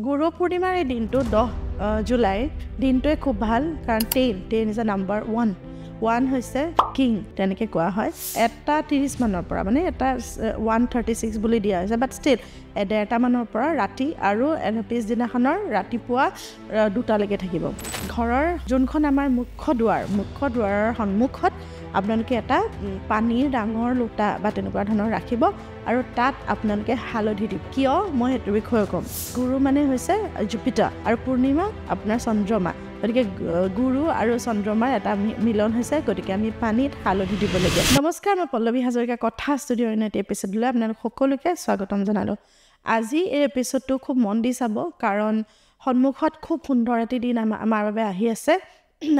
গুৰু পূৰ্ণিমাৰ এই দিনটো 10 জুলাই দিনটোৱে খুব ভাল কাৰণ 10 ইজ আ নাম্বাৰ 1 হৈছে কিং তেনেকৈ কোৱা হয় 1:30 মানৰ পৰা মানে এটা 1:36 বুলি দিয়া হৈছে বাট ষ্টিল 1:30 মানৰ পৰা ৰাতি আৰু পিছদিনাখনৰ ৰাতিপুৱা 2টালৈকে থাকিব ঘৰৰ যোনখন আমাৰ মুখ্য দুৱাৰৰ সন্মুখত আপোনালোকে এটা পানীৰ ডাঙৰ লোটা বা তেনেকুৱা ধৰণৰ ৰাখিব আৰু তাত আপোনালোকে হালধি দিব কিয় মই সেইটো বিষয়ে ক'ম গুৰু মানে হৈছে জুপিটাৰ আৰু পূৰ্ণিমা আপোনাৰ চন্দ্ৰমা গতিকে গুৰু আৰু চন্দ্ৰমাৰ এটা মিলন হৈছে গতিকে আমি পানীত হালধি দিবলগীয়া নমস্কাৰ মই পল্লৱী হাজৰিকা কথা ষ্টুডিঅ'ৰ এটি এপিছ'ডলৈ আপোনালোক সকলোকে স্বাগতম জনালোঁ আজি এই এপিছ'ডটো খুব মন দি চাব কাৰণ সন্মুখত খুব সুন্দৰ এটি দিন আমাৰ বাবে আহি আছে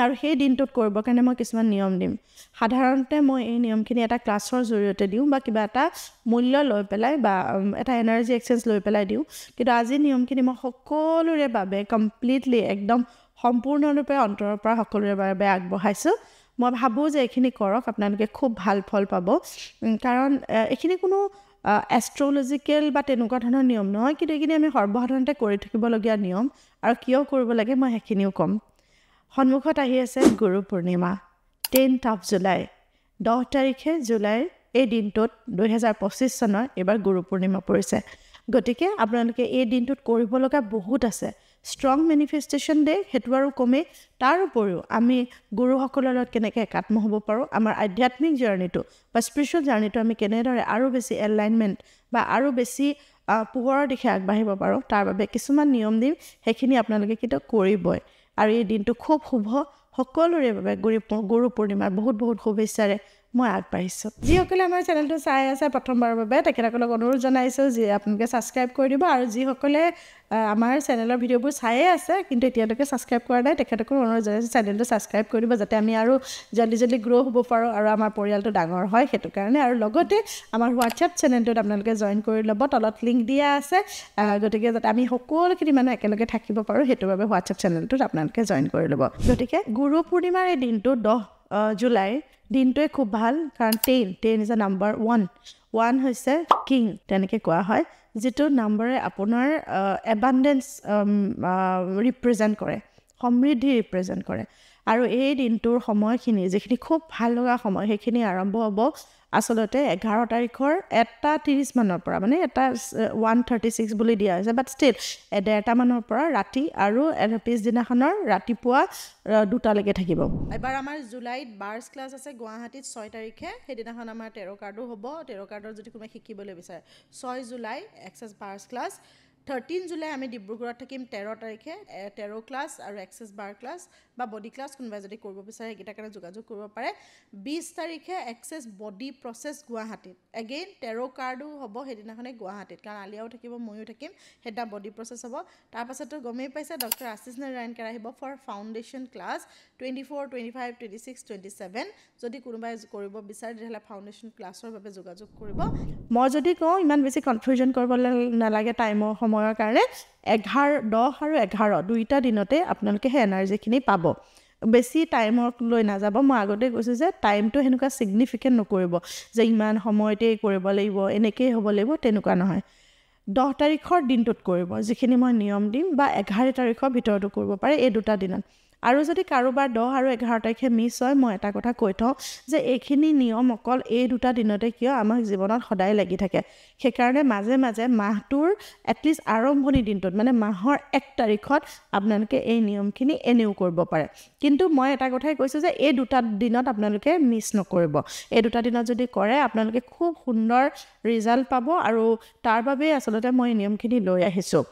আৰু সেই দিনটোত কৰিবৰ কাৰণে মই কিছুমান নিয়ম দিম সাধাৰণতে মই এই নিয়মখিনি এটা ক্লাছৰ জৰিয়তে দিওঁ বা কিবা এটা মূল্য লৈ পেলাই বা এটা এনাৰ্জি এক্সচেঞ্জ লৈ পেলাই দিওঁ কিন্তু আজি নিয়মখিনি মই সকলোৰে বাবে কমপ্লিটলি একদম সম্পূৰ্ণৰূপে অন্তৰৰ পৰা সকলোৰে বাবে আগবঢ়াইছোঁ মই ভাবোঁ যে এইখিনি কৰক আপোনালোকে খুব ভাল ফল পাব কাৰণ এইখিনি কোনো এষ্ট্ৰলজিকেল বা তেনেকুৱা ধৰণৰ নিয়ম নহয় কিন্তু এইখিনি আমি সৰ্বসাধাৰণতে কৰি থাকিবলগীয়া নিয়ম আৰু কিয় কৰিব লাগে মই সেইখিনিও ক'ম সন্মুখত আহি আছে গুৰু পূৰ্ণিমা 10th জুলাই 10 তাৰিখে জুলাইৰ এই দিনটোত 2025 চনৰ এইবাৰ গুৰু পূৰ্ণিমা পৰিছে গতিকে আপোনালোকে এই দিনটোত কৰিব লগা বহুত আছে ষ্ট্ৰং মেনিফেষ্টেশ্যন ডে সেইটো আৰু কমেই তাৰ উপৰিও আমি গুৰুসকলৰ লগত কেনেকৈ একাত্ম হ'ব পাৰোঁ আমাৰ আধ্যাত্মিক জাৰ্ণিটো বা স্পিৰিচুৱেল জাৰ্ণিটো আমি কেনেদৰে আৰু বেছি এলাইনমেণ্ট বা আৰু বেছি পোহৰৰ দিশে আগবাঢ়িব পাৰোঁ তাৰ বাবে কিছুমান নিয়ম দিম সেইখিনি আপোনালোকে কিন্তু কৰিবই আৰু এই দিনটো খুব শুভ সকলোৰে বাবে গুৰু পূৰ্ণিমাৰ বহুত বহুত শুভেচ্ছাৰে মই আগবাঢ়িছোঁ যিসকলে আমাৰ চেনেলটো চাই আছে প্ৰথমবাৰৰ বাবে তেখেতসকলক অনুৰোধ জনাইছোঁ যে আপোনালোকে ছাবস্ক্ৰাইব কৰি দিব আৰু যিসকলে আমাৰ চেনেলৰ ভিডিঅ'বোৰ চায়ে আছে কিন্তু এতিয়ালৈকে ছাবস্ক্ৰাইব কৰা নাই তেখেতসকলক অনুৰোধ জনাইছোঁ চেনেলটো ছাবস্ক্ৰাইব কৰি দিব যাতে আমি আৰু জল্দি গ্ৰ' হ'ব পাৰোঁ আৰু আমাৰ পৰিয়ালটো ডাঙৰ হয় সেইটো কাৰণে আৰু লগতে আমাৰ হোৱাটছএপ চেনেলটোত আপোনালোকে জইন কৰি ল'ব তলত লিংক দিয়া আছে গতিকে যাতে আমি সকলোখিনি মানুহ একেলগে থাকিব পাৰোঁ সেইটোৰ বাবে হোৱাটছএপ চেনেলটোত আপোনালোকে জইন কৰি ল'ব গতিকে গুৰু পূৰ্ণিমাৰ এই দিনটো 10 জুলাই দিনটোৱে খুব ভাল কাৰণ 10 ইজ আ নাম্বাৰ 1 হৈছে কিং তেনেকৈ কোৱা হয় যিটো নাম্বাৰে আপোনাৰ এবাণ্ডেঞ্চ ৰিপ্ৰেজেণ্ট কৰে সমৃদ্ধি ৰিপ্ৰেজেণ্ট কৰে আৰু এই দিনটোৰ সময়খিনি যিখিনি খুব ভাল লগা সময় সেইখিনি আৰম্ভ হ'ব আচলতে 11 তাৰিখৰ 1:30 মানৰ পৰা মানে এটা 1:36 বুলি দিয়া হৈছে বাট ষ্টিল 1:30 মানৰ পৰা ৰাতি আৰু পিছদিনাখনৰ ৰাতিপুৱা 2টালৈকে থাকিব এবাৰ আমাৰ জুলাইত বাৰ্ছ ক্লাছ আছে গুৱাহাটীত 6 তাৰিখে সেইদিনাখন আমাৰ টেৰ' কাৰ্ডো হ'ব টেৰ' কাৰ্ডৰ যদি কোনোবাই শিকিবলৈ বিচাৰে 6 জুলাই এক্সেছ বাৰ্ছ ক্লাছ 13 জুলাই আমি ডিব্ৰুগড়ত থাকিম 13 তাৰিখে টেৰ' ক্লাছ আৰু এক্সেছ বাৰ ক্লাছ বা বডি ক্লাছ কোনোবাই যদি কৰিব বিচাৰে সেইকেইটাৰ কাৰণে যোগাযোগ কৰিব পাৰে 20 তাৰিখে এক্সেছ বডি প্ৰচেছ গুৱাহাটীত এগেইন টেৰ' কাৰ্ডো হ'ব সেইদিনাখনে গুৱাহাটীত কাৰণ আলিয়াও থাকিব ময়ো থাকিম সেইদিনা বডি প্ৰচেছ হ'ব তাৰপাছতো গমেই পাইছে ডক্টৰ আশিষ নাৰায়ণকাৰ আহিব ফৰ ফাউণ্ডেশ্যন ক্লাছ 24, 25, 26, 27 যদি কোনোবাই কৰিব বিচাৰে তেতিয়াহ'লে ফাউণ্ডেশ্যন ক্লাছৰ বাবে যোগাযোগ কৰিব মই যদি কওঁ ইমান বেছি কনফিউজন কৰিব নালাগে টাইমৰ সময়ৰ কাৰণে 10 আৰু 11 দুইটা দিনতে আপোনালোকে সেই এনাৰ্জিখিনি পাব বেছি টাইমক লৈ নাযাব মই আগতে কৈছোঁ যে টাইমটো সেনেকুৱা ছিগনিফিকেণ্ট নকৰিব যে ইমান সময়তেই কৰিব লাগিব এনেকেই হ'ব লাগিব তেনেকুৱা নহয় 10 তাৰিখৰ দিনটোত কৰিব যিখিনি মই নিয়ম দিম বা 11 তাৰিখৰ ভিতৰতো কৰিব পাৰে এই দুটা দিনত আৰু যদি কাৰোবাৰ 10 আৰু 11 তাৰিখে মিছ হয় মই এটা কথা কৈ থওঁ যে এইখিনি নিয়ম অকল এই দুটা দিনতে কিয় আমাক জীৱনত সদায় লাগি থাকে সেইকাৰণে মাজে মাজে মাহটোৰ এটলিষ্ট আৰম্ভণি দিনটোত মানে মাহৰ 1 তাৰিখত আপোনালোকে এই নিয়মখিনি এনেও কৰিব পাৰে কিন্তু মই এটা কথাই কৈছোঁ যে এই দুটা দিনত আপোনালোকে মিছ নকৰিব এই দুটা দিনত যদি কৰে আপোনালোকে খুব সুন্দৰ ৰিজাল্ট পাব আৰু তাৰ বাবেই আচলতে মই এই নিয়মখিনি লৈ আহিছোঁ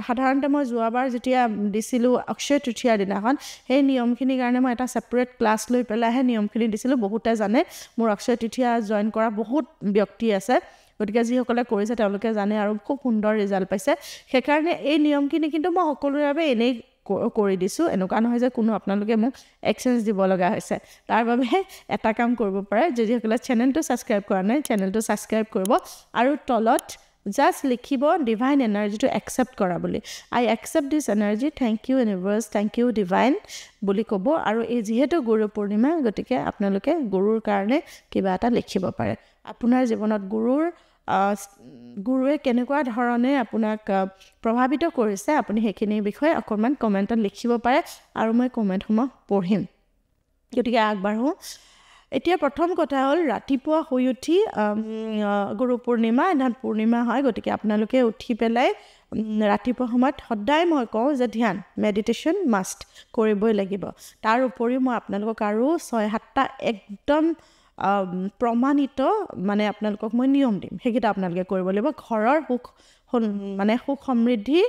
সাধাৰণতে মই যোৱাবাৰ যেতিয়া দিছিলোঁ অক্ষয় তৃতীয়াৰ দিনাখন সেই নিয়মখিনিৰ কাৰণে মই এটা ছেপাৰেট ক্লাছ লৈ পেলাইহে নিয়মখিনি দিছিলোঁ বহুতে জানে মোৰ অক্ষয় তৃতীয়া জইন কৰা বহুত ব্যক্তি আছে গতিকে যিসকলে কৰিছে তেওঁলোকে জানে আৰু খুব সুন্দৰ ৰিজাল্ট পাইছে সেইকাৰণে এই নিয়মখিনি কিন্তু মই সকলোৰে বাবে এনেই কৰি দিছোঁ এনেকুৱা নহয় যে কোনো আপোনালোকে মোক এক্সচেঞ্জ দিব লগা হৈছে তাৰ বাবে এটা কাম কৰিব পাৰে যিসকলে চেনেলটো ছাবস্ক্ৰাইব কৰা নাই চেনেলটো ছাবস্ক্ৰাইব কৰিব আৰু তলত জাষ্ট লিখিব ডিভাইন এনাৰ্জিটো একচেপ্ট কৰা বুলি আই একচেপ্ট দিছ energy thank you universe thank you divine বুলি ক'ব আৰু এই যিহেতু গুৰু পূৰ্ণিমা গতিকে আপোনালোকে গুৰুৰ কাৰণে কিবা এটা লিখিব পাৰে আপোনাৰ জীৱনত গুৰুৰ গুৰুৱে কেনেকুৱা ধৰণে আপোনাক প্ৰভাৱিত কৰিছে আপুনি সেইখিনিৰ বিষয়ে অকণমান কমেণ্টত লিখিব পাৰে আৰু মই কমেণ্টসমূহ পঢ়িম গতিকে আগবাঢ়োঁ এতিয়া প্ৰথম কথা হ'ল ৰাতিপুৱা শুই উঠি গুৰু পূৰ্ণিমা এদিন পূৰ্ণিমা হয় গতিকে আপোনালোকে উঠি পেলাই ৰাতিপুৱা সময়ত সদায় মই কওঁ যে ধ্যান মেডিটেশ্যন মাষ্ট কৰিবই লাগিব তাৰ উপৰিও মই আপোনালোকক আৰু 6-7টা একদম প্ৰমাণিত মানে আপোনালোকক মই নিয়ম দিম সেইকেইটা আপোনালোকে কৰিব লাগিব ঘৰৰ সুখ সমৃদ্ধি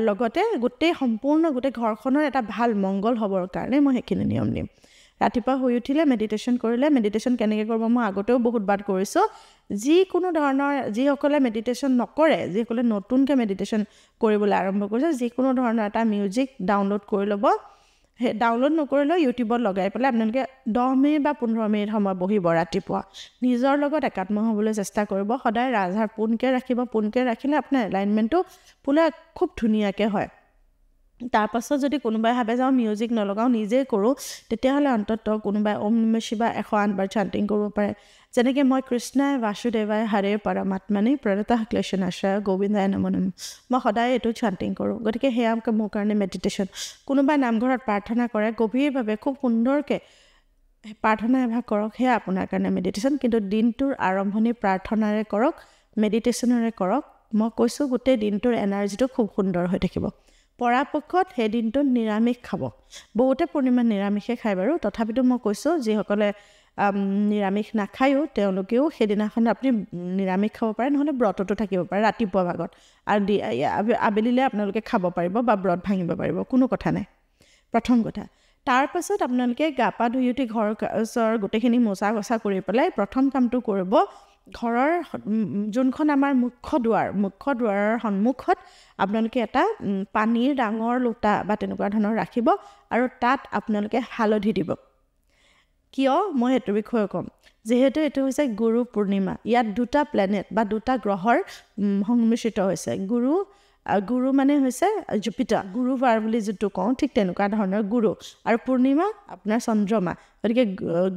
লগতে সম্পূৰ্ণ গোটেই ঘৰখনৰ এটা ভাল মংগল হ'বৰ কাৰণে মই সেইখিনি নিয়ম দিম ৰাতিপুৱা শুই উঠিলে মেডিটেশ্যন কৰিলে মেডিটেশ্যন কেনেকৈ কৰিব মই আগতেও বহুত বাৰ কৰিছোঁ যিকোনো ধৰণৰ যিসকলে মেডিটেশ্যন নকৰে যিসকলে নতুনকৈ মেডিটেশ্যন কৰিবলৈ আৰম্ভ কৰিছে যিকোনো ধৰণৰ এটা মিউজিক ডাউনলোড কৰি ল'ব সেই ডাউনলোড নকৰিলেও ইউটিউবত লগাই পেলাই আপোনালোকে 10 মিনিট বা 15 মিনিট সময় বহিব ৰাতিপুৱা নিজৰ লগত একাত্ম হ'বলৈ চেষ্টা কৰিব সদায় ৰাজহাৰ পোনকৈ ৰাখিব পোনকৈ ৰাখিলে আপোনাৰ এলাইনমেণ্টটো পুৰা খুব ধুনীয়াকৈ হয় তাৰপাছত যদি কোনোবাই ভাবে যাওঁ মিউজিক নলগাওঁ নিজেই কৰোঁ তেতিয়াহ'লে অন্ততঃ কোনোবাই ওম নমঃ শিৱায় 108 বাৰ চাণ্টিং কৰিব পাৰে যেনেকৈ মই কৃষ্ণায় বাসুদেৱায় হৰে পৰমাত্মনে প্ৰণতঃ ক্লেশনাশয় গোবিন্দায় নমো নমঃ মই সদায় এইটো চাণ্টিং কৰোঁ গতিকে সেয়া মোৰ কাৰণে মেডিটেশ্যন কোনোবাই নামঘৰত প্ৰাৰ্থনা কৰে গভীৰভাৱে খুব সুন্দৰকৈ প্ৰাৰ্থনা এভাগ কৰক সেয়া আপোনাৰ কাৰণে মেডিটেশ্যন কিন্তু দিনটোৰ আৰম্ভণি প্ৰাৰ্থনাৰে কৰক মেডিটেশ্যনেৰে কৰক মই কৈছোঁ গোটেই দিনটোৰ এনাৰ্জিটো খুব সুন্দৰ হৈ থাকিব পৰাপক্ষত সেই দিনটোত নিৰামিষ খাব বহুতে পূৰ্ণিমাত নিৰামিষে খায় বাৰু তথাপিতো মই কৈছোঁ যিসকলে নিৰামিষ নাখায়ো তেওঁলোকেও সেইদিনাখন আপুনি নিৰামিষ খাব পাৰে নহ'লে ব্ৰততো থাকিব পাৰে ৰাতিপুৱা ভাগত আৰু আবেলিলৈ আপোনালোকে খাব পাৰিব বা ব্ৰত ভাঙিব পাৰিব কোনো কথা নাই প্ৰথম কথা তাৰপাছত আপোনালোকে গা পা ধুই উঠি ঘৰ ওচৰ গোটেইখিনি মোচা গছা কৰি পেলাই প্ৰথম কামটো কৰিব ঘৰৰ যোনখন আমাৰ মুখ্য দুৱাৰৰ সন্মুখত আপোনালোকে এটা পানীৰ ডাঙৰ লোটা বা তেনেকুৱা ধৰণৰ ৰাখিব আৰু তাত আপোনালোকে হালধি দিব কিয় মই সেইটো বিষয়ে ক'ম যিহেতু এইটো হৈছে গুৰু পূৰ্ণিমা ইয়াত দুটা প্লেনেট বা দুটা গ্ৰহৰ সংমিশ্ৰিত হৈছে গুৰু মানে হৈছে জুপিটাৰ গুৰুবাৰ বুলি যিটো কওঁ ঠিক তেনেকুৱা ধৰণৰ গুৰু আৰু পূৰ্ণিমা আপোনাৰ চন্দ্ৰমা গতিকে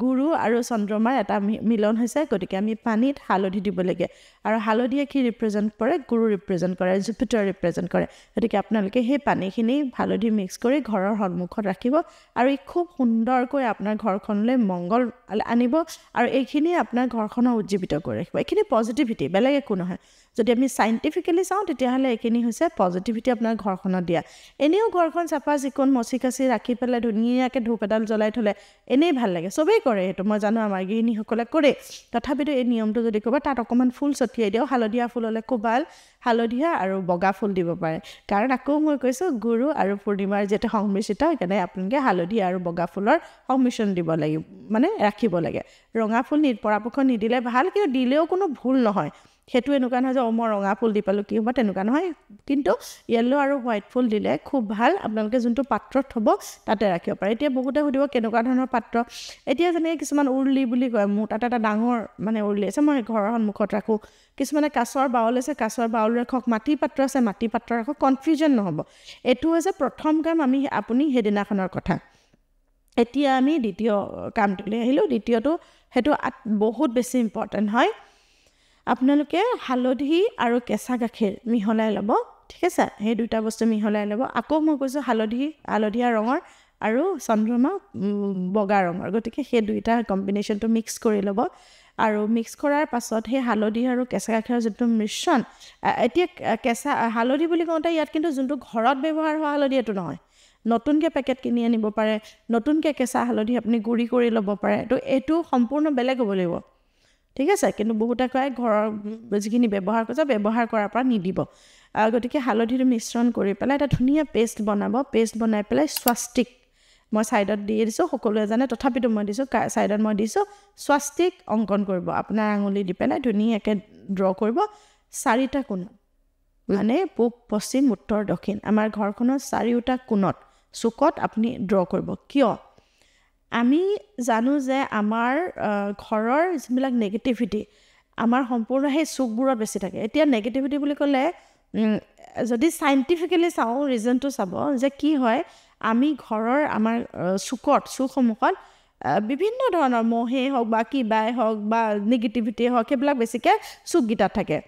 গুৰু আৰু চন্দ্ৰমাৰ এটা মিলন হৈছে গতিকে আমি পানীত হালধি দিব লাগে আৰু হালধিয়ে কি ৰিপ্ৰেজেণ্ট কৰে গুৰু ৰিপ্ৰেজেণ্ট কৰে জুপিটাৰ ৰিপ্ৰেজেণ্ট কৰে গতিকে আপোনালোকে সেই পানীখিনি হালধি মিক্স কৰি ঘৰৰ সন্মুখত ৰাখিব আৰু এই খুব সুন্দৰকৈ আপোনাৰ ঘৰখনলৈ মংগল আনিব আৰু এইখিনি আপোনাৰ ঘৰখনক উজ্জীৱিত কৰি ৰাখিব এইখিনি পজিটিভিটি বেলেগ একো নহয় যদি আমি চাইণ্টিফিকেলি চাওঁ তেতিয়াহ'লে এইখিনি হৈছে পজিটিভিটি আপোনাৰ ঘৰখনত দিয়া এনেও ঘৰখন চাফা চিকুণ মচি কাচি ৰাখি পেলাই ধুনীয়াকৈ ধূপ এডাল জ্বলাই থ'লে এনেই ভাল লাগে চবেই কৰে সেইটো মই জানো আমাৰ গৃহিণীসকলে কৰে তথাপিতো এই নিয়মটো যদি ক'ব তাত অকণমান ফুল ছটিয়াই দিওঁ হালধীয়া ফুল হ'লে খুব ভাল হালধীয়া আৰু বগা ফুল দিব পাৰে কাৰণ আকৌ মই কৈছোঁ গুৰু আৰু পূৰ্ণিমাৰ যিটো সংমিশ্ৰিত সেইকাৰণে আপোনালোকে হালধীয়া আৰু বগা ফুলৰ সংমিশ্ৰণ দিব লাগিব মানে ৰাখিব লাগে ৰঙা ফুল পৰাপক্ষত নিদিলে ভাল কিন্তু দিলেও কোনো ভুল নহয় সেইটো এনেকুৱা নহয় যে মই ৰঙা ফুল দি পালোঁ কি হ'ব তেনেকুৱা নহয় কিন্তু য়েল্ল' আৰু হোৱাইট ফুল দিলে খুব ভাল আপোনালোকে যোনটো পাত্ৰত থ'ব তাতে ৰাখিব পাৰে এতিয়া বহুতে সুধিব কেনেকুৱা ধৰণৰ পাত্ৰ এতিয়া যেনেকৈ কিছুমান উৰুলি বুলি কয় মোৰ তাত এটা ডাঙৰ মানে উৰুলি আছে মই ঘৰৰ সন্মুখত ৰাখোঁ কিছুমানে কাছৰ বাউল আছে কাছৰ বাউল ৰাখক মাটিৰ পাত্ৰ আছে মাটিৰ পাত্ৰ ৰাখক কনফিউজন নহ'ব এইটো হৈছে প্ৰথম কাম আপুনি সেইদিনাখনৰ কথা এতিয়া আমি দ্বিতীয় কামটোলৈ আহিলোঁ দ্বিতীয়টো সেইটো বহুত বেছি ইম্পৰ্টেণ্ট হয় আপোনালোকে হালধি আৰু কেঁচা গাখীৰ মিহলাই ল'ব ঠিক আছে সেই দুটা বস্তু মিহলাই ল'ব আকৌ মই কৈছোঁ হালধীয়া ৰঙৰ আৰু চন্দ্ৰমা বগা ৰঙৰ গতিকে সেই দুইটা কম্বিনেশ্যনটো মিক্স কৰি ল'ব আৰু মিক্স কৰাৰ পাছত সেই হালধি আৰু কেঁচা গাখীৰৰ যোনটো মিশ্ৰণ এতিয়া কেঁচা হালধি বুলি কওঁতে ইয়াত কিন্তু যোনটো ঘৰত ব্যৱহাৰ হোৱা হালধি এইটো নহয় নতুনকৈ পেকেট কিনি আনিব পাৰে নতুনকৈ কেঁচা হালধি আপুনি গুড়ি কৰি ল'ব পাৰে তো এইটো সম্পূৰ্ণ বেলেগ হ'ব লাগিব ঠিক আছে কিন্তু বহুতে কয় ঘৰৰ যিখিনি ব্যৱহাৰ কৰিছে ব্যৱহাৰ কৰাৰ পৰা নিদিব গতিকে হালধিটো মিশ্ৰণ কৰি পেলাই এটা ধুনীয়া পেষ্ট বনাব পেষ্ট বনাই পেলাই স্বাস্তিক মই ছাইডত দি দিছোঁ সকলোৱে জানে তথাপিতো মই দিছোঁ ছাইডত মই দিছোঁ স্বাস্তিক অংকন কৰিব আপোনাৰ আঙুলি দি পেলাই ধুনীয়াকৈ ড্ৰ কৰিব 4টা কোণত মানে পূব পশ্চিম উত্তৰ দক্ষিণ আমাৰ ঘৰখনৰ 4টা কোণত চুকত আপুনি ড্ৰ কৰিব কিয় আমি জানো যে আমাৰ ঘৰৰ যিবিলাক নেগেটিভিটি আমাৰ সম্পূৰ্ণ সেই চুকবোৰত বেছি থাকে এতিয়া নেগেটিভিটি বুলি ক'লে যদি চাইণ্টিফিকেলি চাওঁ ৰিজনটো চাব যে কি হয় আমি ঘৰৰ আমাৰ চুকসমূহত বিভিন্ন ধৰণৰ মহে হওক বা কিবাই হওক বা নিগেটিভিটি হওক সেইবিলাক বেছিকৈ চুককেইটাত থাকে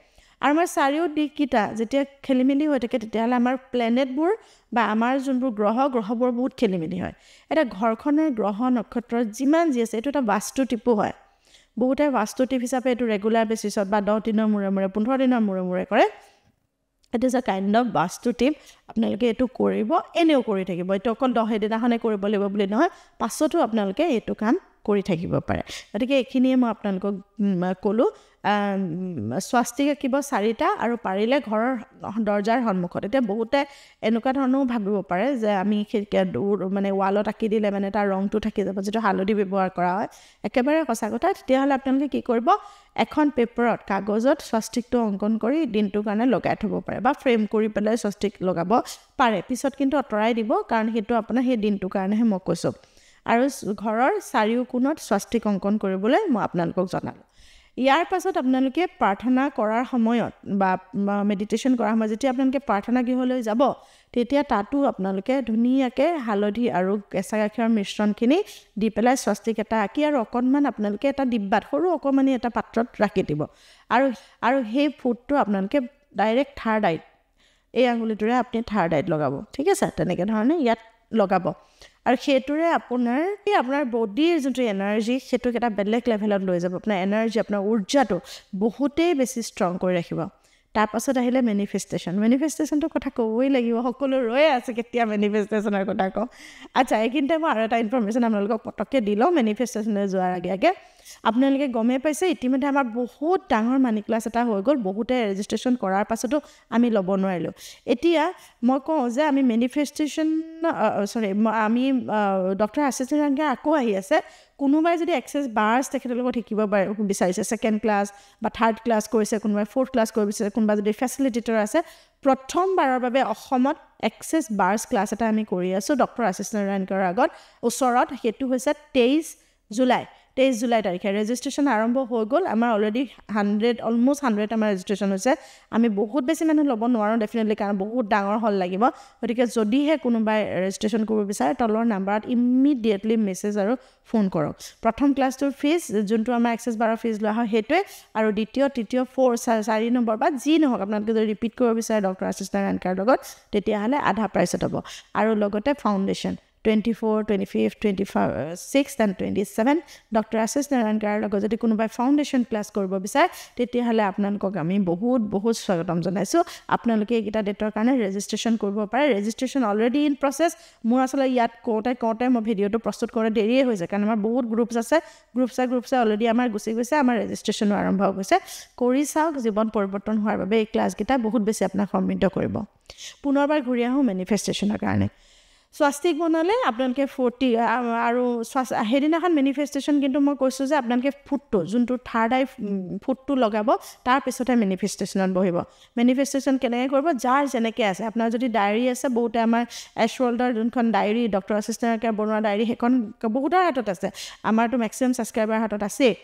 আৰু আমাৰ চাৰিও দিশকেইটা যেতিয়া খেলি মেলি হৈ থাকে তেতিয়াহ'লে আমাৰ প্লেনেটবোৰ বা আমাৰ যোনবোৰ গ্ৰহবোৰ বহুত খেলি মেলি হয় এটা ঘৰখনৰ গ্ৰহ নক্ষত্ৰৰ যিমান যি আছে এইটো এটা বাস্তু টিপো হয় বহুতে বাস্তু টিপ হিচাপে এইটো ৰেগুলাৰ বেচিছত বা 10 দিনৰ মূৰে মূৰে 15 দিনৰ মূৰে মূৰে কৰে it is a kind of vastu tip আপোনালোকে এইটো কৰিব এনেও কৰি থাকিব এইটো অকল 10 দিনাখনে কৰিব লাগিব বুলি নহয় পাছতো আপোনালোকে এইটো কাম কৰি থাকিব পাৰে গতিকে এইখিনিয়ে মই আপোনালোকক ক'লোঁ স্বাস্তিক আঁকিব 4টা আৰু পাৰিলে ঘৰৰ দৰজাৰ সন্মুখত এতিয়া বহুতে এনেকুৱা ধৰণেও ভাবিব পাৰে যে আমি মানে ৱালত আঁকি দিলে মানে তাৰ ৰংটো থাকি যাব যিটো হালধি ব্যৱহাৰ কৰা হয় একেবাৰে সঁচা কথা তেতিয়াহ'লে আপোনালোকে কি কৰিব এখন পেপাৰত কাগজত স্বাস্তিকটো অংকন কৰি দিনটোৰ কাৰণে লগাই থ'ব পাৰে বা ফ্ৰেম কৰি পেলাই স্বাস্তিক লগাব পাৰে পিছত কিন্তু আঁতৰাই দিব কাৰণ সেইটো আপোনাৰ সেই দিনটোৰ কাৰণেহে মই কৈছোঁ আৰু ঘৰৰ চাৰিও কোণত স্বাস্তিক অংকন কৰিবলৈ মই আপোনালোকক জনালোঁ ইয়াৰ পাছত আপোনালোকে প্ৰাৰ্থনা কৰাৰ সময়ত বা মেডিটেশ্যন কৰাৰ সময়ত যেতিয়া আপোনালোকে প্ৰাৰ্থনা গৃহলৈ যাব তেতিয়া তাতো আপোনালোকে ধুনীয়াকৈ হালধি আৰু কেঁচা গাখীৰৰ মিশ্ৰণখিনি দি পেলাই স্বাস্তিক এটা আঁকি আৰু অকণমান আপোনালোকে এটা ডিব্বাত সৰু অকণমানি এটা পাত্ৰত ৰাখি দিব আৰু সেই ফুটটো আপোনালোকে ডাইৰেক্ট থাৰ্ড আইত এই আঙুলিটোৰে আপুনি থাৰ্ড আইত লগাব ঠিক আছে তেনেকৈ ধৰণে ইয়াত লগাব আৰু সেইটোৰে আপোনাৰ বডিৰ যোনটো এনাৰ্জি সেইটোক এটা বেলেগ লেভেলত লৈ যাব আপোনাৰ এনাৰ্জি আপোনাৰ উৰ্জাটো বহুতেই বেছি ষ্ট্ৰং কৰি ৰাখিব তাৰপাছত আহিলে মেনিফেষ্টেশ্যনটোৰ কথা ক'বই লাগিব সকলো ৰৈয়ে আছে কেতিয়া মেনিফেষ্টেশ্যনৰ কথা কওঁ আচ্ছা এইখিনিতে মই আৰু এটা ইনফৰ্মেশ্যন আপোনালোকক পটককৈ দি লওঁ মেনিফেষ্টেশ্যনলৈ যোৱাৰ আগে আপোনালোকে গমেই পাইছে ইতিমধ্যে আমাৰ বহুত ডাঙৰ মানি ক্লাছ এটা হৈ গ'ল বহুতে ৰেজিষ্ট্ৰেশ্যন কৰাৰ পাছতো আমি ল'ব নোৱাৰিলোঁ এতিয়া মই কওঁ যে আমি আমি ডক্টৰ আশিষ নাৰায়ণকে আকৌ আহি আছে কোনোবাই যদি এক্সেছ বাৰ্ছ তেখেতৰ লগত শিকিব বিচাৰিছে 2nd ক্লাছ বা 3rd ক্লাছ কৰিছে কোনোবাই 4th ক্লাছ কৰিব বিচাৰিছে কোনোবা যদি ফেচিলিটেটৰ আছে প্ৰথমবাৰৰ বাবে অসমত এক্সেছ বাৰ্ছ ক্লাছ এটা আমি কৰি আছোঁ ডক্টৰ আশিষ নাৰায়ণকৰ আগত ওচৰত সেইটো হৈছে 23 জুলাই তাৰিখে ৰেজিষ্ট্ৰেশ্যন আৰম্ভ হৈ গ'ল আমাৰ অলৰেডি অলমষ্ট 100 আমাৰ ৰেজিষ্ট্ৰেশ্যন হৈছে আমি বহুত বেছি মানুহ ল'ব নোৱাৰোঁ ডেফিনেটলি কাৰণ বহুত ডাঙৰ হল লাগিব গতিকে যদিহে কোনোবাই ৰেজিষ্ট্ৰেশ্যন কৰিব বিচাৰে তলৰ নাম্বাৰত ইমিডিয়েটলি মেছেজ আৰু ফোন কৰক প্ৰথম ক্লাছটোৰ ফিজ যোনটো আমাৰ এক্সেছ বাৰৰ ফিজ লোৱা হয় সেইটোৱে আৰু দ্বিতীয় তৃতীয় 4 নম্বৰ বা যি নহওক আপোনালোকে যদি ৰিপিট কৰিব বিচাৰে ডক্টৰ আশিষ নাৰায়ণকাৰ লগত তেতিয়াহ'লে আধা প্ৰাইচত হ'ব আৰু লগতে ফাউণ্ডেশ্যন 24, 25, 26 and 27 ডক্টৰ আশিষ নাৰায়ণকাৰ লগত যদি কোনোবাই ফাউণ্ডেশ্যন ক্লাছ কৰিব বিচাৰে তেতিয়াহ'লে আপোনালোকক আমি বহুত স্বাগতম জনাইছোঁ আপোনালোকে এইকেইটা ডেটৰ কাৰণে ৰেজিষ্ট্ৰেশ্যন কৰিব পাৰে ৰেজিষ্ট্ৰেশ্যন অলৰেডি ইন প্ৰচেছ মোৰ আচলতে ইয়াত কওঁতে মই ভিডিঅ'টো প্ৰস্তুত কৰোঁতে দেৰিয়ে হৈছে কাৰণ আমাৰ বহুত গ্ৰুপছে অলৰেডি আমাৰ গুচি গৈছে আমাৰ ৰেজিষ্ট্ৰেশ্যনো আৰম্ভ হৈ গৈছে কৰি চাওক জীৱন পৰিৱৰ্তন হোৱাৰ বাবে এই ক্লাছকেইটা বহুত বেছি আপোনাক সমৃদ্ধ কৰিব পুনৰবাৰ ঘূৰি আহোঁ মেনিফেষ্টেশ্যনৰ কাৰণে স্বাস্তিক বনালে আপোনালোকে 40 আৰু সেইদিনাখন মেনিফেষ্টেশ্যন কিন্তু মই কৈছোঁ যে আপোনালোকে ফুটটো যোনটো থাৰ্ড আই ফুটটো লগাব তাৰপিছতহে মেনিফেষ্টেশ্যনত বহিব মেনিফেষ্টেশ্যন কেনেকৈ কৰিব যাৰ যেনেকৈ আছে আপোনাৰ যদি ডায়েৰী আছে বহুতে আমাৰ এশ্বল্ডাৰ যোনখন ডায়েৰী ডক্টৰ আশিষ নাৰায়ণকাৰ বনোৱা ডায়েৰী সেইখন বহুতৰ হাতত আছে আমাৰতো মেক্সিমাম ছাবস্ক্ৰাইবাৰ হাতত আছেই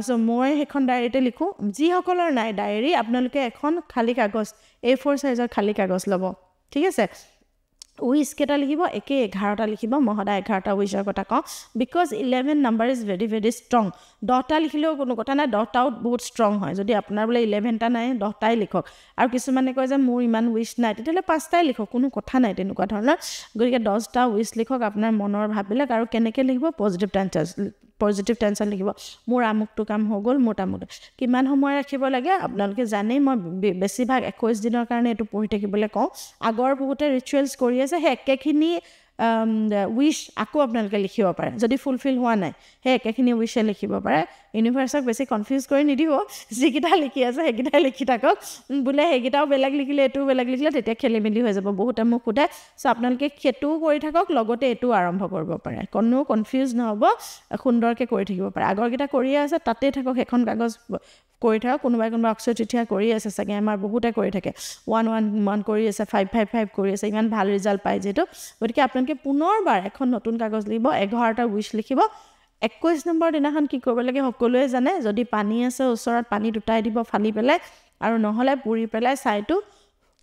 চ' মই সেইখন ডায়েৰীতে লিখোঁ যিসকলৰ নাই ডায়েৰী আপোনালোকে এখন খালী কাগজ A4 সাইজৰ খালী কাগজ ল'ব ঠিক আছে উইচ কেইটা লিখিব একে 11টা লিখিব মই সদায় 11টা উইচৰ কথা কওঁ because 11 number is very very strong 10টা লিখিলেও কোনো কথা নাই 10টাও বহুত ষ্ট্ৰং হয় যদি আপোনাৰ বোলে 11টা নাই 10টাই লিখক আৰু কিছুমানে কয় যে মোৰ ইমান উইচ নাই তেতিয়াহ'লে 5টাই লিখক কোনো কথা নাই তেনেকুৱা ধৰণৰ গতিকে 10টা উইচ লিখক আপোনাৰ মনৰ ভাববিলাক আৰু কেনেকৈ লিখিব পজিটিভ টেনশ্যন লিখিব মোৰ আমুকটো কাম হৈ গ'ল মোৰ তামুকটো কিমান সময় ৰাখিব লাগে আপোনালোকে জানেই মই বেছিভাগ 21 দিনৰ কাৰণে এইটো পঢ়ি থাকিবলৈ কওঁ আগৰ বহুতে ৰিচুৱেলছ কৰি আছে সেই একেখিনি উইচ আকৌ আপোনালোকে লিখিব পাৰে যদি ফুলফিল হোৱা নাই সেই একেখিনি উইচে লিখিব পাৰে ইউনিভাৰ্চক বেছি কনফিউজ কৰি নিদিব যিকেইটা লিখি আছে সেইকেইটাই লিখি থাকক বোলে সেইকেইটাও বেলেগ লিখিলে এইটোও বেলেগ লিখিলে তেতিয়া খেলি মেলি হৈ যাব বহুতে মোক সোধে চ' আপোনালোকে সেইটোও কৰি থাকক লগতে এইটোও আৰম্ভ কৰিব পাৰে কোনো কনফিউজ নহ'ব সুন্দৰকৈ কৰি থাকিব পাৰে আগৰকেইটা কৰিয়ে আছে তাতেই থাকক সেইখন কাগজ কৰি থাকক কোনোবাই অক্ষয় তৃতীয়া কৰি আছে চাগে আমাৰ বহুতে কৰি থাকে 111 কৰি আছে 555 কৰি আছে ইমান ভাল ৰিজাল্ট পায় যিহেতু গতিকে আপোনালোকে পুনৰবাৰ এখন নতুন কাগজ লিখিব 11টা উইচ লিখিব 21 নম্বৰ দিনাখন কি কৰিব লাগে সকলোৱে জানে যদি পানী আছে ওচৰত পানী দুটাই দিব ফালি পেলাই আৰু নহ'লে পুৰি পেলাই ছাইটো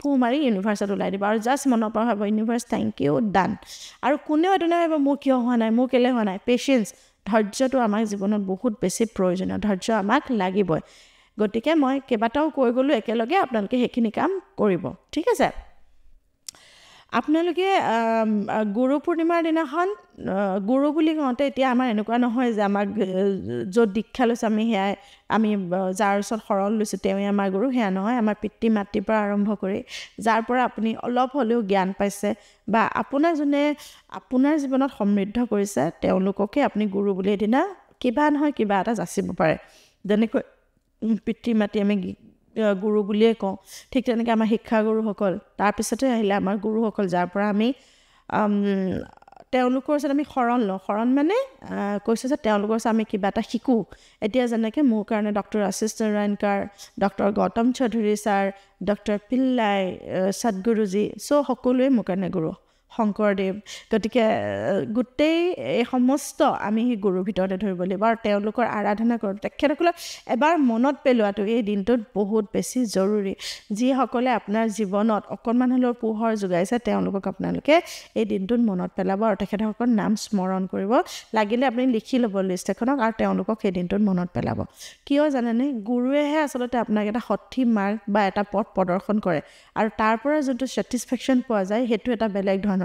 ফু মাৰি ইউনিভাৰ্ছত ওলাই দিব আৰু জাষ্ট মনৰ পৰা ভাবিব ইউনিভাৰ্ছ থেংক ইউ ডান আৰু কোনেও এইটো নাভাবিব মোৰ কিয় হোৱা নাই মোৰ কেলৈ হোৱা নাই পেচেঞ্চ ধৈৰ্যটো আমাৰ জীৱনত বহুত বেছি প্ৰয়োজনীয় ধৈৰ্য আমাক লাগিবই গতিকে মই কেইবাটাও কৈ গ'লোঁ একেলগে আপোনালোকে সেইখিনি কাম কৰিব ঠিক আছে আপোনালোকে গুৰু পূৰ্ণিমাৰ দিনাখন গুৰু বুলি কওঁতে এতিয়া আমাৰ এনেকুৱা নহয় যে আমাক য'ত দীক্ষা লৈছোঁ আমি যাৰ ওচৰত শৰণ লৈছোঁ তেওঁৱে আমাৰ গুৰু সেয়া নহয় আমাৰ পিতৃ মাতৃৰ পৰা আৰম্ভ কৰি যাৰ পৰা আপুনি অলপ হ'লেও জ্ঞান পাইছে বা আপোনাৰ যোনে আপোনাৰ জীৱনত সমৃদ্ধ কৰিছে তেওঁলোককে আপুনি গুৰু বুলি এদিনা কিবা নহয় কিবা এটা যাচিব পাৰে যেনেকৈ পিতৃ মাতৃ আমি গুৰু বুলিয়ে কওঁ ঠিক তেনেকৈ আমাৰ শিক্ষাগুৰুসকল তাৰপিছতে আহিলে আমাৰ গুৰুসকল যাৰ পৰা আমি তেওঁলোকৰ ওচৰত আমি শৰণ লওঁ শৰণ মানে কৈছোঁ যে তেওঁলোকৰ ওচৰত আমি কিবা এটা শিকোঁ এতিয়া যেনেকৈ মোৰ কাৰণে doctor Ashish Narayankar doctor Gautam Choudhury sir doctor Pillai Sadhguruji সকলোৱে মোৰ কাৰণে গুৰু শংকৰদেৱ গতিকে গোটেই এই সমস্ত আমি সেই গুৰুৰ ভিতৰতে ধৰিব লাগিব আৰু তেওঁলোকৰ আৰাধনা কৰোঁ তেখেতসকলক এবাৰ মনত পেলোৱাটো এই দিনটোত বহুত বেছি জৰুৰী যিসকলে আপোনাৰ জীৱনত অকণমান হ'লেও পোহৰ যোগাইছে তেওঁলোকক আপোনালোকে এই দিনটোত মনত পেলাব আৰু তেখেতসকলৰ নাম স্মৰণ কৰিব লাগিলে আপুনি লিখি ল'ব লিষ্ট এখনক আৰু তেওঁলোকক সেই দিনটোত মনত পেলাব কিয় জানেনে গুৰুৱেহে আচলতে আপোনাক এটা সঠিক মাৰ্গ বা এটা পথ প্ৰদৰ্শন কৰে আৰু তাৰ পৰা যোনটো ছেটিছফেকশ্যন পোৱা যায় সেইটো এটা বেলেগ ধৰণৰ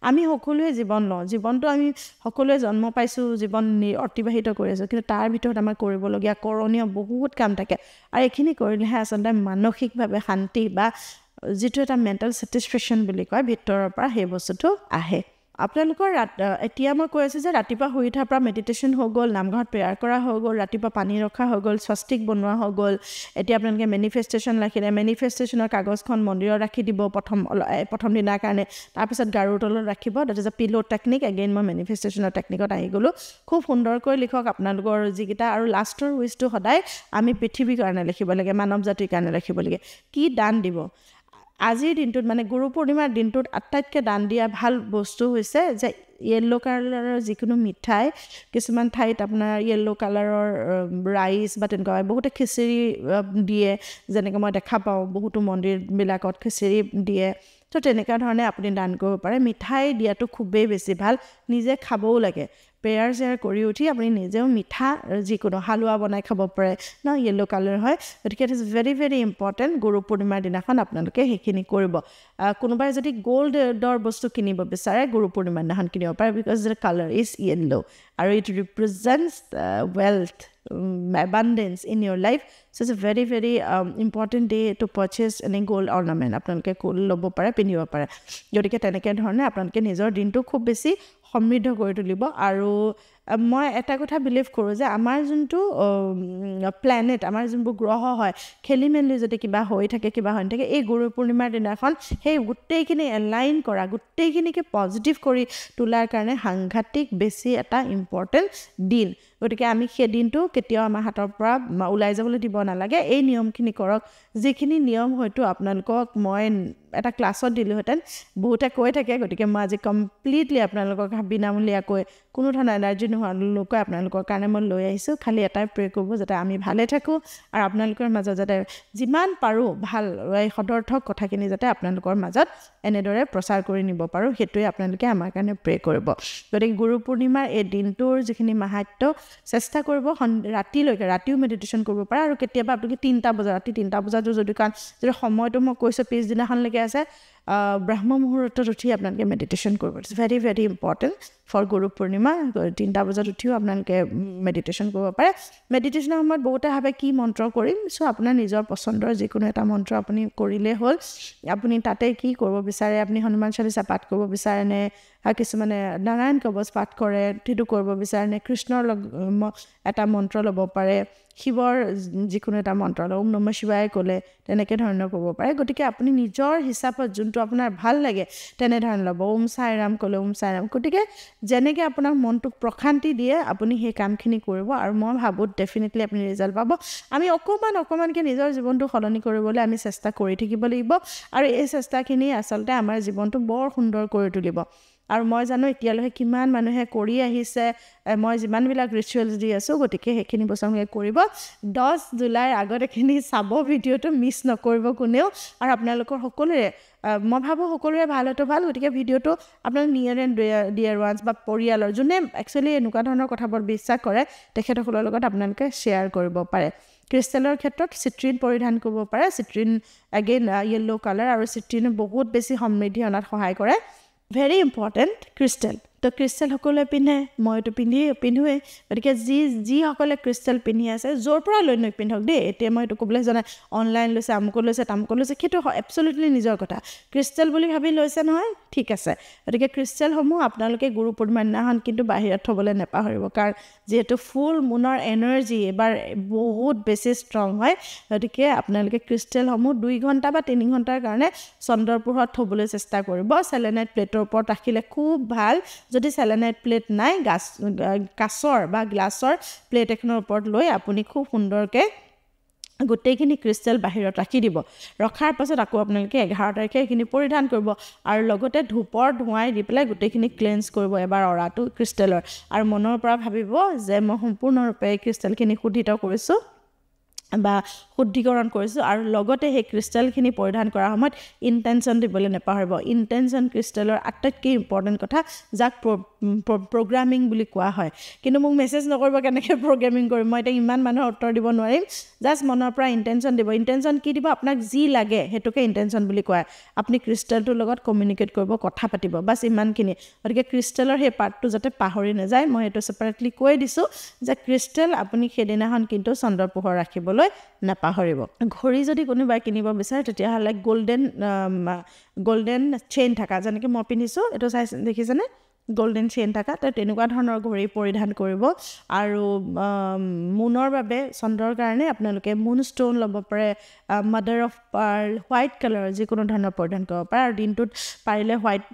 আমি সকলোৱে জীৱন লওঁ জীৱনটো আমি সকলোৱে জন্ম পাইছোঁ জীৱন অতিবাহিত কৰি আছোঁ কিন্তু তাৰ ভিতৰত আমাৰ কৰিবলগীয়া কৰণীয় বহুত কাম থাকে আৰু এইখিনি কৰিলেহে আচলতে মানসিকভাৱে শান্তি বা যিটো এটা মেণ্টেল ছেটিছফেকশ্যন বুলি কয় ভিতৰৰ পৰা সেই বস্তুটো আহে আপোনালোকৰ এতিয়া মই কৈ আছোঁ যে ৰাতিপুৱা শুই উঠাৰ পৰা মেডিটেশ্যন হৈ গ'ল নামঘৰত প্ৰেয়াৰ কৰা হৈ গ'ল ৰাতিপুৱা পানী ৰখা হৈ গ'ল স্বস্তিক বনোৱা হৈ গ'ল এতিয়া আপোনালোকে মেনিফেষ্টেশ্যন ৰাখিলে মেনিফেষ্টেশ্যনৰ কাগজখন মন্দিৰত ৰাখি দিব প্ৰথম দিনাৰ কাৰণে তাৰপিছত গাৰুৰ তলত ৰাখিব that is a pillow technique again মই মেনিফেষ্টেশ্যনৰ টেকনিকত আহি গ'লোঁ খুব সুন্দৰকৈ লিখক আপোনালোকৰ যিকেইটা আৰু লাষ্টৰ উইচটো সদায় আমি পৃথিৱীৰ কাৰণে লিখিব লাগে মানৱ জাতিৰ কাৰণে লিখিব লাগে কি দান দিব আজিৰ দিনটোত মানে গুৰু পূৰ্ণিমাৰ দিনটোত আটাইতকৈ দান দিয়া ভাল বস্তু হৈছে যে য়েল্ল' কালাৰৰ যিকোনো মিঠাই কিছুমান ঠাইত আপোনাৰ য়েল্ল' কালাৰৰ ৰাইচ বা তেনেকুৱা বহুতে খিচিৰি দিয়ে যেনেকৈ মই দেখা পাওঁ বহুতো মন্দিৰবিলাকত খিচিৰি দিয়ে তো তেনেকুৱা ধৰণে আপুনি দান কৰিব পাৰে মিঠাই দিয়াটো খুবেই বেছি ভাল নিজে খাবও লাগে প্ৰেয়াৰ চেয়াৰ কৰি উঠি আপুনি নিজেও মিঠা যিকোনো হালোৱা বনাই খাব পাৰে ন য়েল্ল' কালাৰ হয় গতিকে it is very very important গুৰু পূৰ্ণিমাৰ দিনাখন আপোনালোকে সেইখিনি কৰিব কোনোবাই যদি গ'ল্ডৰ বস্তু কিনিব বিচাৰে গুৰু পূৰ্ণিমাৰ দিনাখন কিনিব পাৰে because the colour is yellow' আৰু it represents wealth abundance in your life so it's a very very important day to purchase any gold ornament আপোনালোকে gold ল'ব পাৰে পিন্ধিব পাৰে গতিকে তেনেকৈ ধৰণে আপোনালোকে নিজৰ দিনটো খুব বেছি সমৃদ্ধ কৰি তুলিব আৰু মই এটা কথা বিলিভ কৰোঁ যে আমাৰ যোনটো প্লেনেট আমাৰ যোনবোৰ গ্ৰহ হয় খেলি মেলি যদি কিবা হৈ থাকে কিবা হৈ নাথাকে এই গুৰু পূৰ্ণিমাৰ দিনাখন সেই গোটেইখিনি এলাইন কৰা গোটেইখিনিকে পজিটিভ কৰি তোলাৰ কাৰণে সাংঘাতিক বেছি এটা ইম্পৰ্টেণ্ট দিন গতিকে আমি সেই দিনটো কেতিয়াও আমাৰ হাতৰ পৰা ওলাই যাবলৈ দিব নালাগে এই নিয়মখিনি কৰক যিখিনি নিয়ম হয়তো আপোনালোকক মই এটা ক্লাছত দিলোহেঁতেন বহুতে কৈ থাকে গতিকে মই আজি কমপ্লিটলি আপোনালোকক বিনামূলীয়াকৈ কোনো ধৰণৰ এনাৰ্জি নোহোৱালৈকে আপোনালোকৰ কাৰণে মই লৈ আহিছোঁ খালি এটাই প্ৰে কৰিব যাতে আমি ভালে থাকোঁ আৰু আপোনালোকৰ মাজত যাতে যিমান পাৰোঁ ভাল এই সদৰ্থক কথাখিনি যাতে আপোনালোকৰ মাজত এনেদৰে প্ৰচাৰ কৰি নিব পাৰোঁ সেইটোৱে আপোনালোকে আমাৰ কাৰণে প্ৰে কৰিব গতিকে গুৰু পূৰ্ণিমাৰ এই দিনটোৰ যিখিনি মাহাত্ম্য চেষ্টা কৰিব ৰাতিলৈকে ৰাতিও মেডিটেশ্যন কৰিব পাৰে আৰু কেতিয়াবা আপোনালোকে 3টা বজাত ৰাতি 3টা বজাতো যদি কাৰণ যদি সময়টো মই কৈছোঁ পিছদিনাখনলৈকে আছে ব্ৰহ্ম মুহূৰ্তত উঠি আপোনালোকে মেডিটেশ্যন কৰিব it's very very important for Guru Purnima 3টা বজাত উঠিও আপোনালোকে মেডিটেশ্যন কৰিব পাৰে মেডিটেশ্যনৰ সময়ত বহুতে ভাবে কি মন্ত্ৰ কৰিম চ' আপোনাৰ নিজৰ পচন্দৰ যিকোনো এটা মন্ত্ৰ আপুনি কৰিলেই হ'ল আপুনি তাতে কি কৰিব বিচাৰে আপুনি হনুমান চালিচা পাঠ কৰিব বিচাৰে নে কিছুমানে নাৰায়ণ কৱচ পাঠ কৰে সেইটো কৰিব বিচাৰে নে কৃষ্ণৰ এটা মন্ত্ৰ ল'ব পাৰে শিৱৰ যিকোনো এটা মন্ত্ৰ ওম নমঃ শিৱায় ক'লে তেনেকৈ ধৰণৰ ক'ব পাৰে গতিকে আপুনি নিজৰ হিচাপত যোনটো আপোনাৰ ভাল লাগে তেনেধৰণে ল'ব ওম সাই ৰাম ক'লে ওম সাই ৰাম গতিকে যেনেকৈ আপোনাৰ মনটোক প্ৰশান্তি দিয়ে আপুনি সেই কামখিনি কৰিব আৰু মই ভাবোঁ ডেফিনেটলি আপুনি ৰিজাল্ট পাব আমি অকণমানকৈ নিজৰ জীৱনটো সলনি কৰিবলৈ আমি চেষ্টা কৰি থাকিব লাগিব আৰু এই চেষ্টাখিনি আচলতে আমাৰ জীৱনটো বৰ সুন্দৰ কৰি তুলিব আৰু মই জানো এতিয়ালৈকে কিমান মানুহে কৰি আহিছে মই যিমানবিলাক ৰিচুৱেলছ দি আছোঁ গতিকে সেইখিনি বস্তু কৰিব 10 জুলাইৰ আগত এইখিনি চাব ভিডিঅ'টো মিছ নকৰিব কোনেও আৰু আপোনালোকৰ সকলোৰে মই ভাবোঁ সকলোৰে ভাল হয়তো ভাল গতিকে ভিডিঅ'টো আপোনালোক নিয়াৰ এণ্ড ডিয়াৰ ওৱান্স বা পৰিয়ালৰ যোনে একচুৱেলি এনেকুৱা ধৰণৰ কথাবোৰ বিশ্বাস কৰে তেখেতসকলৰ লগত আপোনালোকে শ্বেয়াৰ কৰিব পাৰে ক্ৰিষ্টেলৰ ক্ষেত্ৰত চিট্ৰিন পৰিধান কৰিব পাৰে চিট্ৰিন এগেইন য়েল্ল' কালাৰ আৰু চিট্ৰিনে বহুত বেছি সমৃদ্ধি অনাত সহায় কৰে ভেৰি ইম্পৰ্টেণ্ট ক্ৰিষ্টেল তো ক্ৰিষ্টেল সকলোৱে পিন্ধে মইতো পিন্ধোৱেই গতিকে যিসকলে ক্ৰিষ্টেল পিন্ধি আছে য'ৰ পৰা লৈ নিপিন্ধক দেই এতিয়া মই এইটো ক'বলৈ জনাই অনলাইন লৈছে আমুকত লৈছে তামুকত লৈছে সেইটো এবছলিউটলি নিজৰ কথা ক্ৰিষ্টেল বুলি ভাবি লৈছে নহয় ঠিক আছে গতিকে ক্ৰিষ্টেলসমূহ আপোনালোকে গুৰু পূৰ্ণিমাৰ দিনাখন কিন্তু বাহিৰত থ'বলৈ নাপাহৰিব কাৰণ যিহেতু ফুল মুনৰ এনাৰ্জি এবাৰ বহুত বেছি ষ্ট্ৰং হয় গতিকে আপোনালোকে ক্ৰিষ্টেলসমূহ 2 ঘণ্টা বা 3 ঘণ্টাৰ কাৰণে চন্দ্ৰৰ পোহৰত থ'বলৈ চেষ্টা কৰিব চেলেনাইট প্লেটৰ ওপৰত ৰাখিলে খুব ভাল যদি চেলেনাইট প্লেট নাই কাঁচৰ বা গ্লাছৰ প্লেট এখনৰ ওপৰত লৈ আপুনি খুব সুন্দৰকৈ গোটেইখিনি ক্ৰিষ্টেল বাহিৰত ৰাখি দিব ৰখাৰ পাছত আকৌ আপোনালোকে 11 তাৰিখে এইখিনি পৰিধান কৰিব আৰু লগতে ধূপৰ ধোঁৱাই দি পেলাই গোটেইখিনি ক্লেন্স কৰিব এবাৰ অৰাটো ক্ৰিষ্টেলৰ আৰু মনৰ পৰা ভাবিব যে মই সম্পূৰ্ণৰূপে এই ক্ৰিষ্টেলখিনি শুদ্ধিত কৰিছোঁ বা শুদ্ধিকৰণ কৰিছোঁ আৰু লগতে সেই ক্ৰিষ্টেলখিনি পৰিধান কৰাৰ সময়ত ইণ্টেনশ্যন দিবলৈ নাপাহৰিব ইণ্টেনশ্যন ক্ৰিষ্টেলৰ আটাইতকৈ ইম্পৰ্টেণ্ট কথা যাক প্ৰগ্ৰামিং বুলি কোৱা হয় কিন্তু মোক মেছেজ নকৰিব কেনেকৈ প্ৰগ্ৰামিং কৰিম মই এতিয়া ইমান মানুহৰ উত্তৰ দিব নোৱাৰিম জাষ্ট মনৰ পৰা ইণ্টেনশ্যন দিব ইণ্টেনশ্যন কি দিব আপোনাক যি লাগে সেইটোকে ইণ্টেনশ্যন বুলি কয় আপুনি ক্ৰিষ্টেলটোৰ লগত কমিউনিকেট কৰিব কথা পাতিব বাছ ইমানখিনি গতিকে ক্ৰিষ্টেলৰ সেই পাৰ্টটো যাতে পাহৰি নাযায় মই এইটো ছেপাৰেটলি কৈ দিছোঁ যে ক্ৰিষ্টেল আপুনি সেইদিনাখন কিন্তু চন্দ্ৰৰ পোহৰ ৰাখিবলৈ নাপাহৰিব ঘড়ী যদি কোনোবাই কিনিব বিচাৰে তেতিয়াহ'লে গল্ডেন চেইন থকা যেনেকৈ মই পিন্ধিছোঁ এইটো চাইছে দেখিছেনে গল্ডেন চেইন থকা তো তেনেকুৱা ধৰণৰ ঘড়ী পৰিধান কৰিব আৰু মুনৰ বাবে চন্দ্ৰৰ কাৰণে আপোনালোকে মুন ষ্টোন ল'ব পাৰে mother of Perl white colour যিকোনো ধৰণৰ পৰিধান কৰিব পাৰে আৰু দিনটোত পাৰিলে হোৱাইট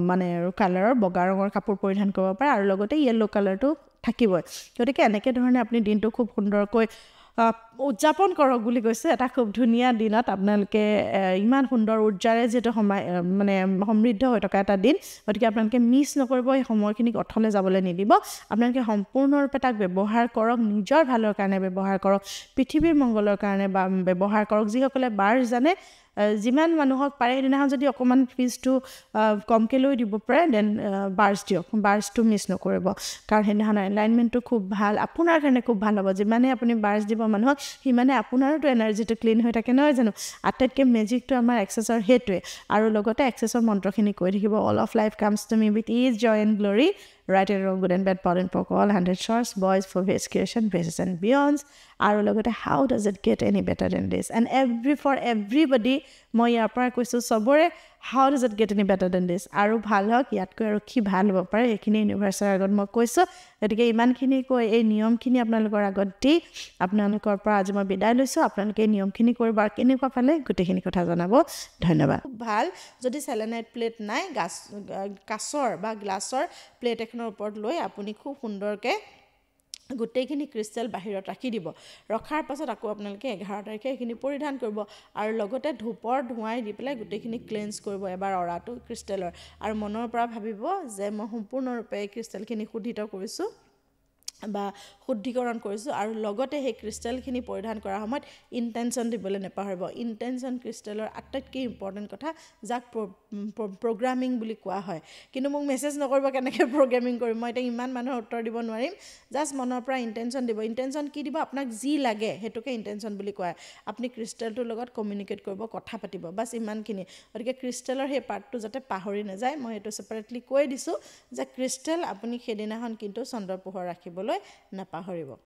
মানে কালাৰৰ বগা ৰঙৰ কাপোৰ পৰিধান কৰিব পাৰে আৰু লগতে য়েল্ল' কালাৰটো থাকিবই গতিকে এনেকৈ ধৰণে আপুনি দিনটো খুব সুন্দৰকৈ উদযাপন কৰক বুলি কৈছে এটা খুব ধুনীয়া দিনত আপোনালোকে ইমান সুন্দৰ উৰ্জাৰে যিহেতু মানে সমৃদ্ধ হৈ থকা এটা দিন গতিকে আপোনালোকে মিছ নকৰিব এই সময়খিনিক অথলে যাবলৈ নিদিব আপোনালোকে সম্পূৰ্ণৰূপে তাক ব্যৱহাৰ কৰক নিজৰ ভালৰ কাৰণে ব্যৱহাৰ কৰক পৃথিৱীৰ মংগলৰ কাৰণে বা ব্যৱহাৰ কৰক যিসকলে বাৰ জানে যিমান মানুহক পাৰে সেইদিনাখন যদি অকণমান ফিজটো কমকৈ লৈ দিব পাৰে দেন বাৰ্ছ দিয়ক বাৰ্ছটো মিছ নকৰিব কাৰণ সেইদিনাখন এলাইনমেণ্টটো খুব ভাল আপোনাৰ কাৰণে খুব ভাল হ'ব যিমানে আপুনি বাৰ্ছ দিব মানুহক সিমানে আপোনাৰোতো এনাৰ্জিটো ক্লিন হৈ থাকে নহয় জানো আটাইতকৈ মেজিকটো আমাৰ এক্সেছৰ সেইটোৱে আৰু লগতে এক্সেছৰ মন্ত্ৰখিনি কৈ থাকিব all of life comes to me with is joy and glory right and wrong, good and bad, power and power, all 100 shorts, boys for face creation, faces and beyonds. আৰু লগতে how does it get any better than this? And for everybody, মই ইয়াৰ পৰা কৈছোঁ চবৰে how does it get any better than this? আৰু ভাল হওক ইয়াতকৈ আৰু কি ভাল হ'ব পাৰে সেইখিনি ইউনিভাৰ্চৰ আগত মই কৈছোঁ গতিকে ইমানখিনি কৈ এই নিয়মখিনি আপোনালোকৰ আগত দি আপোনালোকৰ পৰা আজি মই বিদায় লৈছোঁ আপোনালোকে এই নিয়মখিনি কৰিব আৰু কেনেকুৱা পালে গোটেইখিনি কথা জনাব ধন্যবাদ ভাল যদি চেলেনাইট প্লেট নাই কাঁচৰ বা গ্লাছৰ প্লেট এখনৰ ওপৰত লৈ আপুনি খুব সুন্দৰকৈ গোটেইখিনি ক্ৰিষ্টেল বাহিৰত ৰাখি দিব ৰখাৰ পাছত আকৌ আপোনালোকে 11 তাৰিখে সেইখিনি পৰিধান কৰিব আৰু লগতে ধূপৰ ধোঁৱাই দি পেলাই গোটেইখিনি ক্লেন্স কৰিব এবাৰ অৰাটো ক্ৰিষ্টেলৰ আৰু মনৰ পৰা ভাবিব যে মই সম্পূৰ্ণৰূপে এই ক্ৰিষ্টেলখিনি শুদ্ধিত কৰিছোঁ বা শুদ্ধিকৰণ কৰিছোঁ আৰু লগতে সেই ক্ৰিষ্টেলখিনি পৰিধান কৰাৰ সময়ত ইণ্টেনশ্যন দিবলৈ নাপাহৰিব ইণ্টেনশ্যন ক্ৰিষ্টেলৰ আটাইতকৈ ইম্পৰ্টেণ্ট কথা যাক প্ৰগ্ৰামিং বুলি কোৱা হয় কিন্তু মোক মেছেজ নকৰিব কেনেকৈ প্ৰগ্ৰামিং কৰিম মই এতিয়া ইমান মানুহৰ উত্তৰ দিব নোৱাৰিম জাষ্ট মনৰ পৰা ইণ্টেনশ্যন দিব ইণ্টেনশ্যন কি দিব আপোনাক যি লাগে সেইটোকে ইণ্টেনশ্যন বুলি কয় আপুনি ক্ৰিষ্টেলটোৰ লগত কমিউনিকেট কৰিব কথা পাতিব বাছ ইমানখিনি গতিকে ক্ৰিষ্টেলৰ সেই পাৰ্টটো যাতে পাহৰি নাযায় মই এইটো ছেপাৰেটলি কৈ দিছোঁ যে ক্ৰিষ্টেল আপুনি সেইদিনাখন কিন্তু চন্দ্ৰৰ পোহৰ ৰাখিবলৈ নাপাহৰিব